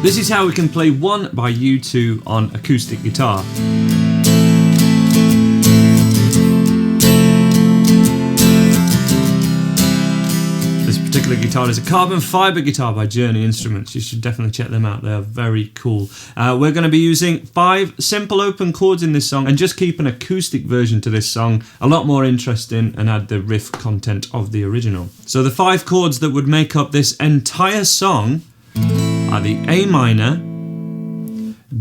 This is how we can play One by U2 on acoustic guitar. This particular guitar is a carbon fibre guitar by Journey Instruments. You should definitely check them out, they are very cool. We're going to be using 5 simple open chords in this song and just keep an acoustic version to this song, a lot more interesting, and add the riff content of the original. So the 5 chords that would make up this entire song are the A minor,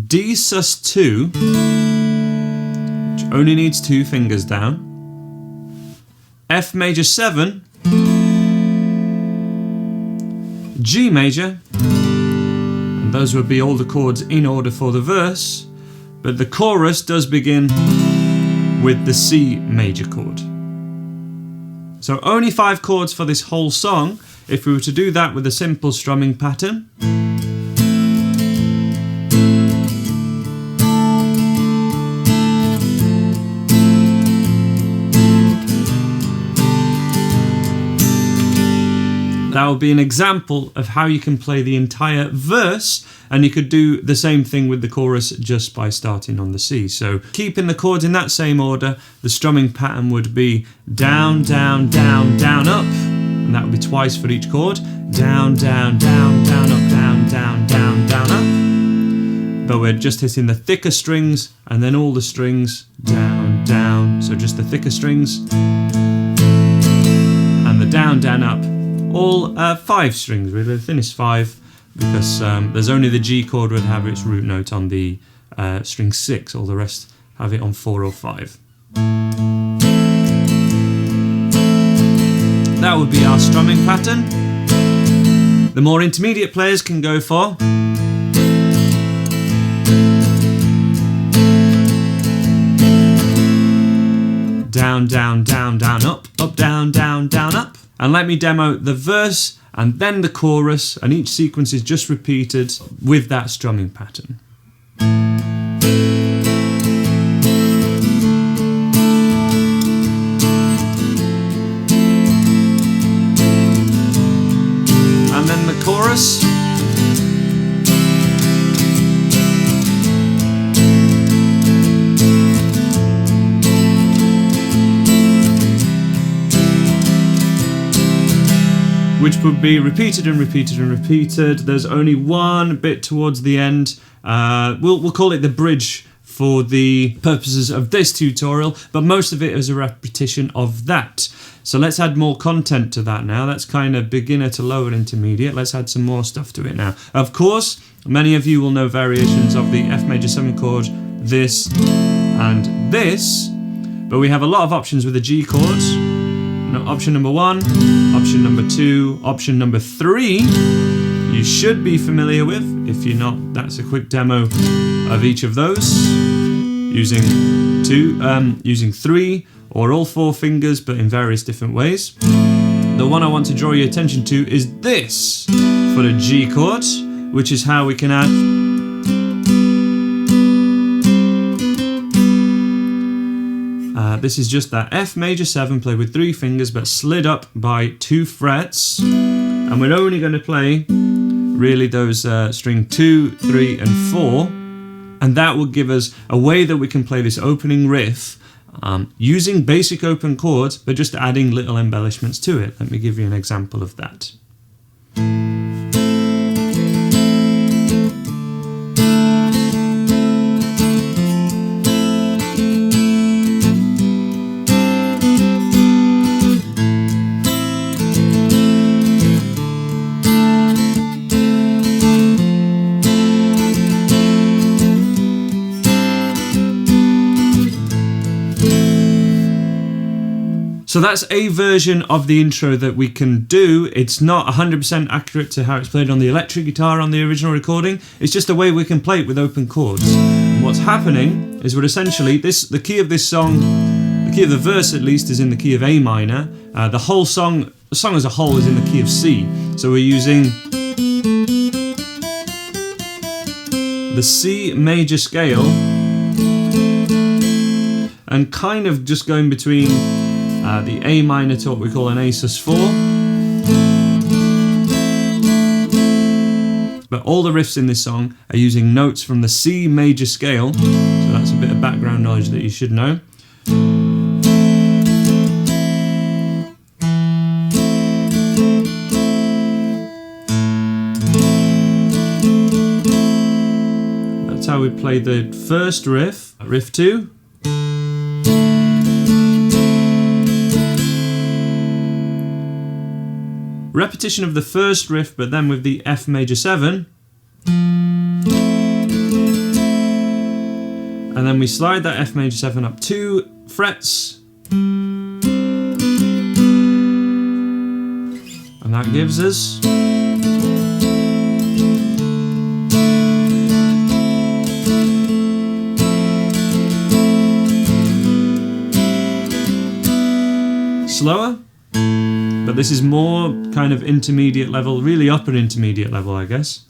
D sus2, which only needs 2 fingers down, F major 7, G major, and those would be all the chords in order for the verse, but the chorus does begin with the C major chord. So only 5 chords for this whole song. If we were to do that with a simple strumming pattern, that would be an example of how you can play the entire verse, and you could do the same thing with the chorus just by starting on the C. So keeping the chords in that same order, the strumming pattern would be down, down, down, down, up, and that would be twice for each chord. Down, down, down, down, up, down, down, down, down, up. But we're just hitting the thicker strings and then all the strings down, down. So just the thicker strings and the down, down, up. All 5 strings, really, the thinnest 5, because there's only the G chord would have its root note on the string 6, all the rest have it on 4 or 5. That would be our strumming pattern. The more intermediate players can go for down, down, down, down, up, up, down, down, down, up. And let me demo the verse and then the chorus, and each sequence is just repeated with that strumming pattern. And then the chorus. Which would be repeated and repeated and repeated. There's only one bit towards the end. We'll call it the bridge for the purposes of this tutorial, but most of it is a repetition of that. So let's add more content to that now. That's kind of beginner to lower intermediate. Let's add some more stuff to it now. Of course, many of you will know variations of the F major 7 chord, this and this, but we have a lot of options with the G chord. Option number 1, option number 2, option number 3 you should be familiar with. If you're not, that's a quick demo of each of those using 3 or all 4 fingers, but in various different ways. The one I want to draw your attention to is this for the G chord, which is how we can add this is just that F major 7 played with 3 fingers but slid up by 2 frets, and we're only going to play really those string 2, 3 and 4, and that will give us a way that we can play this opening riff using basic open chords but just adding little embellishments to it. Let me give you an example of that. So that's a version of the intro that we can do. It's not 100% accurate to how it's played on the electric guitar on the original recording. It's just a way we can play it with open chords. And what's happening is we're essentially, the key of this song, the key of the verse at least, is in the key of A minor. The whole song, the song as a whole, is in the key of C. So we're using the C major scale and kind of just going between the A minor to what we call an A sus4. but all the riffs in this song are using notes from the C major scale, so that's a bit of background knowledge that you should know. That's how we play the first riff, riff 2. Repetition of the first riff, but then with the F major 7. And then we slide that F major 7 up 2 frets. And that gives us slower. But this is more kind of intermediate level, really upper intermediate level, I guess.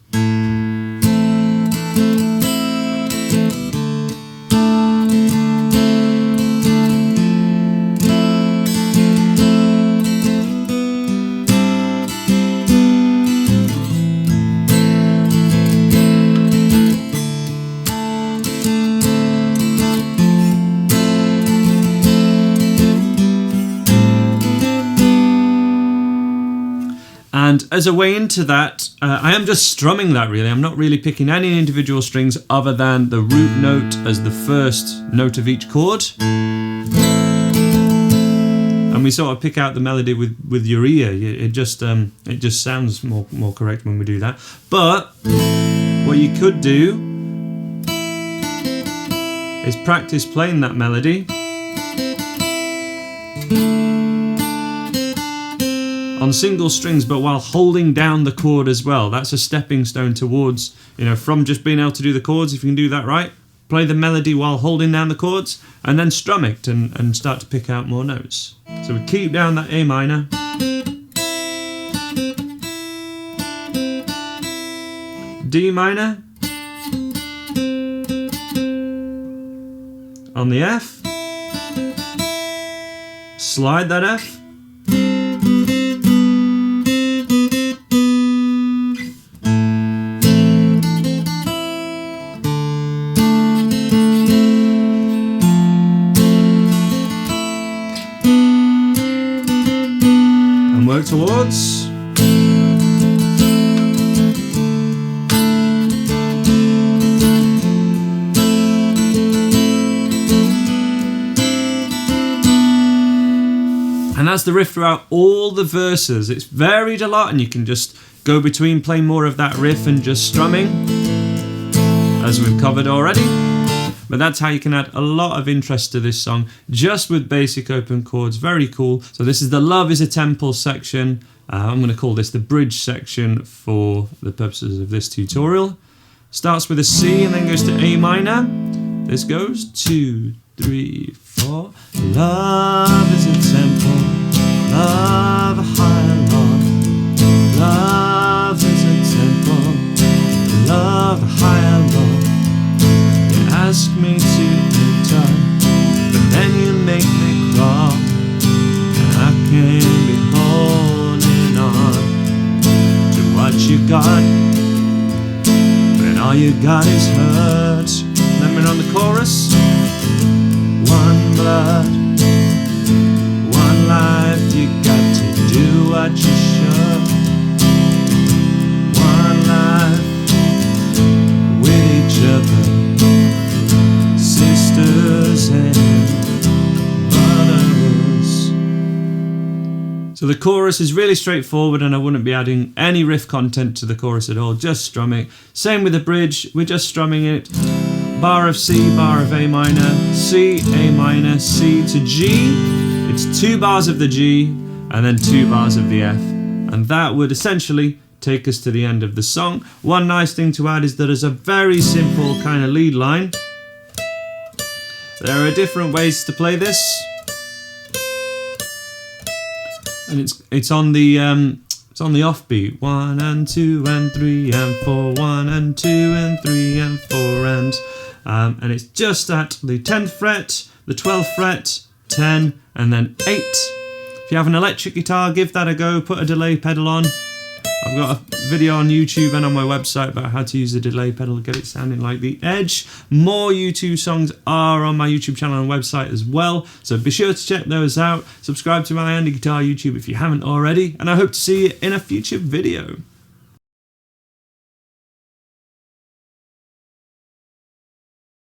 And as a way into that, I am just strumming that really. I'm not really picking any individual strings other than the root note as the first note of each chord. And we sort of pick out the melody with your ear. It just sounds more correct when we do that. But what you could do is practice playing that melody on single strings, but while holding down the chord as well. That's a stepping stone towards, from just being able to do the chords. If you can do that right, play the melody while holding down the chords, and then strum it and start to pick out more notes. So we keep down that A minor, D minor, on the F, slide that F, work towards. And that's the riff throughout all the verses. It's varied a lot, and you can just go between playing more of that riff and just strumming, as we've covered already. But that's how you can add a lot of interest to this song, just with basic open chords. Very cool. So this is the Love is a Temple section. I'm going to call this the bridge section for the purposes of this tutorial. Starts with a C and then goes to A minor. This goes 2, 3, 4. Love is a temple, love a higher Lord. Love is a temple, love a higher Lord. Ask me to enter, but then you make me crawl, and I can't be holding on to what you got, when all you got is hurt. Then we're on the chorus. One blood, one life, you got to do what you should. One life with each other, sisters and brothers. So the chorus is really straightforward, and I wouldn't be adding any riff content to the chorus at all, just strumming. Same with the bridge, we're just strumming it. Bar of C, bar of A minor, C, A minor, C to G. It's 2 bars of the G and then 2 bars of the F. And that would essentially take us to the end of the song. One nice thing to add is that there's a very simple kind of lead line. There are different ways to play this, and it's on the offbeat. 1 and 2 and 3 and 4. 1 and 2 and 3 and 4 and it's just at the 10th fret, the 12th fret, 10, and then 8. If you have an electric guitar, give that a go. Put a delay pedal on, I've got a video on YouTube and on my website about how to use the delay pedal to get it sounding like the Edge. More U2 songs are on my YouTube channel and website as well, so be sure to check those out. Subscribe to my Andy Guitar YouTube if you haven't already, and I hope to see you in a future video.